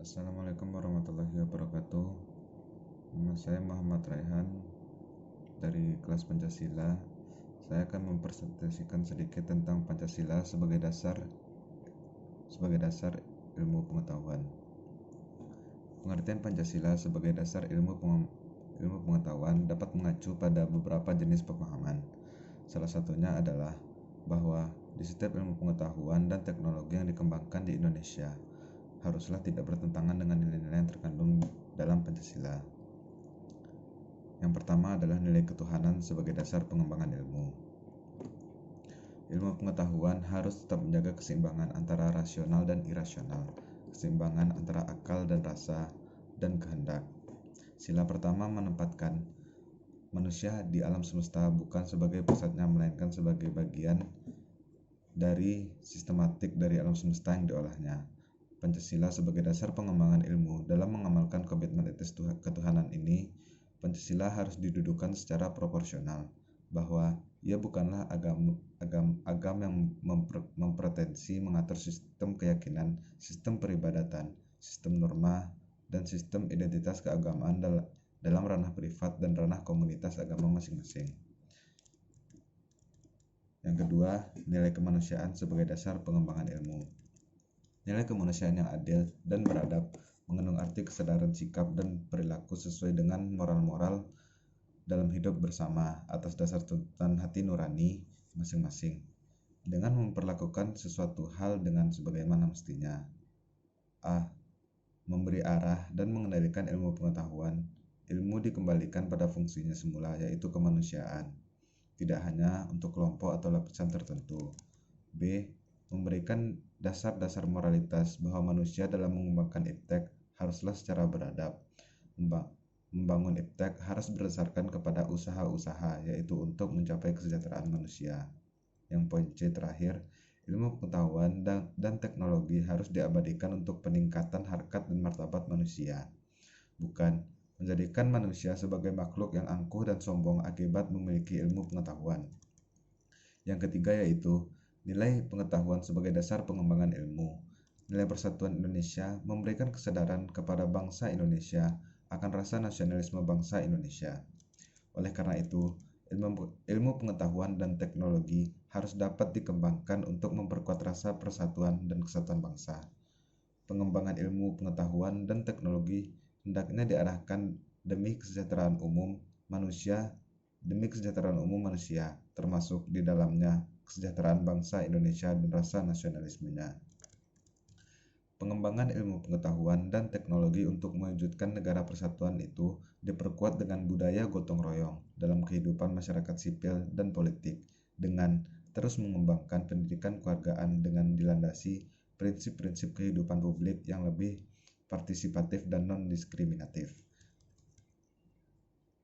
Assalamualaikum warahmatullahi wabarakatuh. Nama saya Muhammad Raihan dari kelas Pancasila. Saya akan mempresentasikan sedikit tentang Pancasila sebagai dasar ilmu pengetahuan. Pengertian Pancasila sebagai dasar ilmu pengetahuan dapat mengacu pada beberapa jenis pemahaman. Salah satunya adalah bahwa di setiap ilmu pengetahuan dan teknologi yang dikembangkan di Indonesia haruslah tidak bertentangan dengan nilai-nilai yang terkandung dalam Pancasila. Yang pertama adalah nilai ketuhanan sebagai dasar pengembangan ilmu. Ilmu pengetahuan harus tetap menjaga keseimbangan antara rasional dan irasional, keseimbangan antara akal dan rasa, dan kehendak. Sila pertama menempatkan manusia di alam semesta bukan sebagai pusatnya, melainkan sebagai bagian dari sistematik dari alam semesta yang diolahnya. Pancasila sebagai dasar pengembangan ilmu. Dalam mengamalkan komitmen etis ketuhanan ini, Pancasila harus didudukan secara proporsional, bahwa ia bukanlah agama yang mempretensi mengatur sistem keyakinan, sistem peribadatan, sistem norma, dan sistem identitas keagamaan dalam ranah privat dan ranah komunitas agama masing-masing. Yang kedua, nilai kemanusiaan sebagai dasar pengembangan ilmu. Nilai kemanusiaan yang adil dan beradab mengandung arti kesadaran sikap dan perilaku sesuai dengan moral-moral dalam hidup bersama atas dasar tuntutan hati nurani masing-masing, dengan memperlakukan sesuatu hal dengan sebagaimana mestinya. A. Memberi arah dan mengendalikan ilmu pengetahuan. Ilmu dikembalikan pada fungsinya semula, yaitu kemanusiaan, tidak hanya untuk kelompok atau lapisan tertentu. B. Memberikan dasar-dasar moralitas bahwa manusia dalam mengembangkan iptek haruslah secara beradab. Membangun iptek harus berdasarkan kepada usaha-usaha, yaitu untuk mencapai kesejahteraan manusia. Yang poin C terakhir, ilmu pengetahuan dan teknologi harus diabadikan untuk peningkatan harkat dan martabat manusia, bukan menjadikan manusia sebagai makhluk yang angkuh dan sombong akibat memiliki ilmu pengetahuan. Yang ketiga yaitu nilai pengetahuan sebagai dasar pengembangan ilmu. Nilai persatuan Indonesia memberikan kesadaran kepada bangsa Indonesia akan rasa nasionalisme bangsa Indonesia. Oleh karena itu, ilmu pengetahuan dan teknologi harus dapat dikembangkan untuk memperkuat rasa persatuan dan kesatuan bangsa. Pengembangan ilmu pengetahuan dan teknologi hendaknya diarahkan demi kesejahteraan umum manusia, termasuk di dalamnya kesejahteraan bangsa Indonesia dan rasa nasionalismenya. Pengembangan ilmu pengetahuan dan teknologi untuk mewujudkan negara persatuan itu diperkuat dengan budaya gotong royong dalam kehidupan masyarakat sipil dan politik, dengan terus mengembangkan pendidikan kewargaan dengan dilandasi prinsip-prinsip kehidupan publik yang lebih partisipatif dan non-diskriminatif.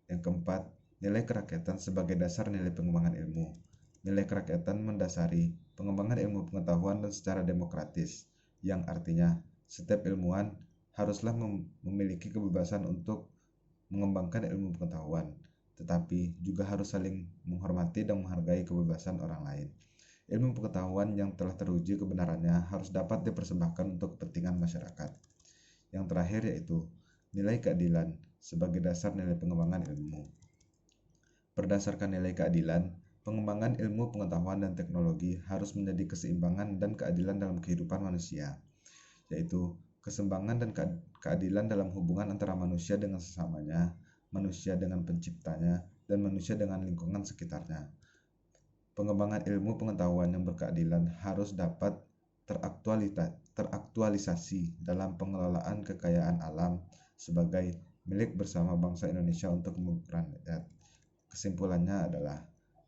Yang keempat, nilai kerakyatan sebagai dasar nilai pengembangan ilmu. Nilai kerakyatan mendasari pengembangan ilmu pengetahuan dan secara demokratis, yang artinya setiap ilmuwan haruslah memiliki kebebasan untuk mengembangkan ilmu pengetahuan, tetapi juga harus saling menghormati dan menghargai kebebasan orang lain. Ilmu pengetahuan yang telah teruji kebenarannya harus dapat dipersembahkan untuk kepentingan masyarakat. Yang terakhir yaitu nilai keadilan sebagai dasar nilai pengembangan ilmu. Berdasarkan nilai keadilan, pengembangan ilmu pengetahuan dan teknologi harus menjadi keseimbangan dan keadilan dalam kehidupan manusia, yaitu keseimbangan dan keadilan dalam hubungan antara manusia dengan sesamanya, manusia dengan penciptanya, dan manusia dengan lingkungan sekitarnya. Pengembangan ilmu pengetahuan yang berkeadilan harus dapat teraktualisasi dalam pengelolaan kekayaan alam sebagai milik bersama bangsa Indonesia untuk kemakmuran rakyat. Kesimpulannya adalah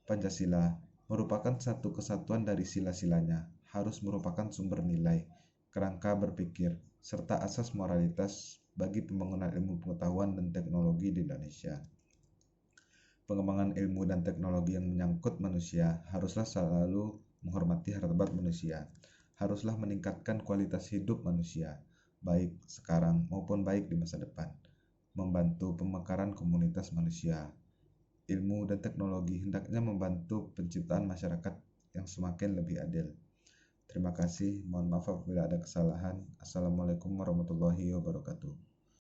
Pancasila merupakan satu kesatuan dari sila-silanya, harus merupakan sumber nilai, kerangka berpikir, serta asas moralitas bagi pembangunan ilmu pengetahuan dan teknologi di Indonesia. Pengembangan ilmu dan teknologi yang menyangkut manusia haruslah selalu menghormati harkat manusia, haruslah meningkatkan kualitas hidup manusia, baik sekarang maupun baik di masa depan, membantu pemekaran komunitas manusia. Ilmu dan teknologi hendaknya membantu penciptaan masyarakat yang semakin lebih adil. Terima kasih, mohon maaf apabila ada kesalahan. Assalamualaikum warahmatullahi wabarakatuh.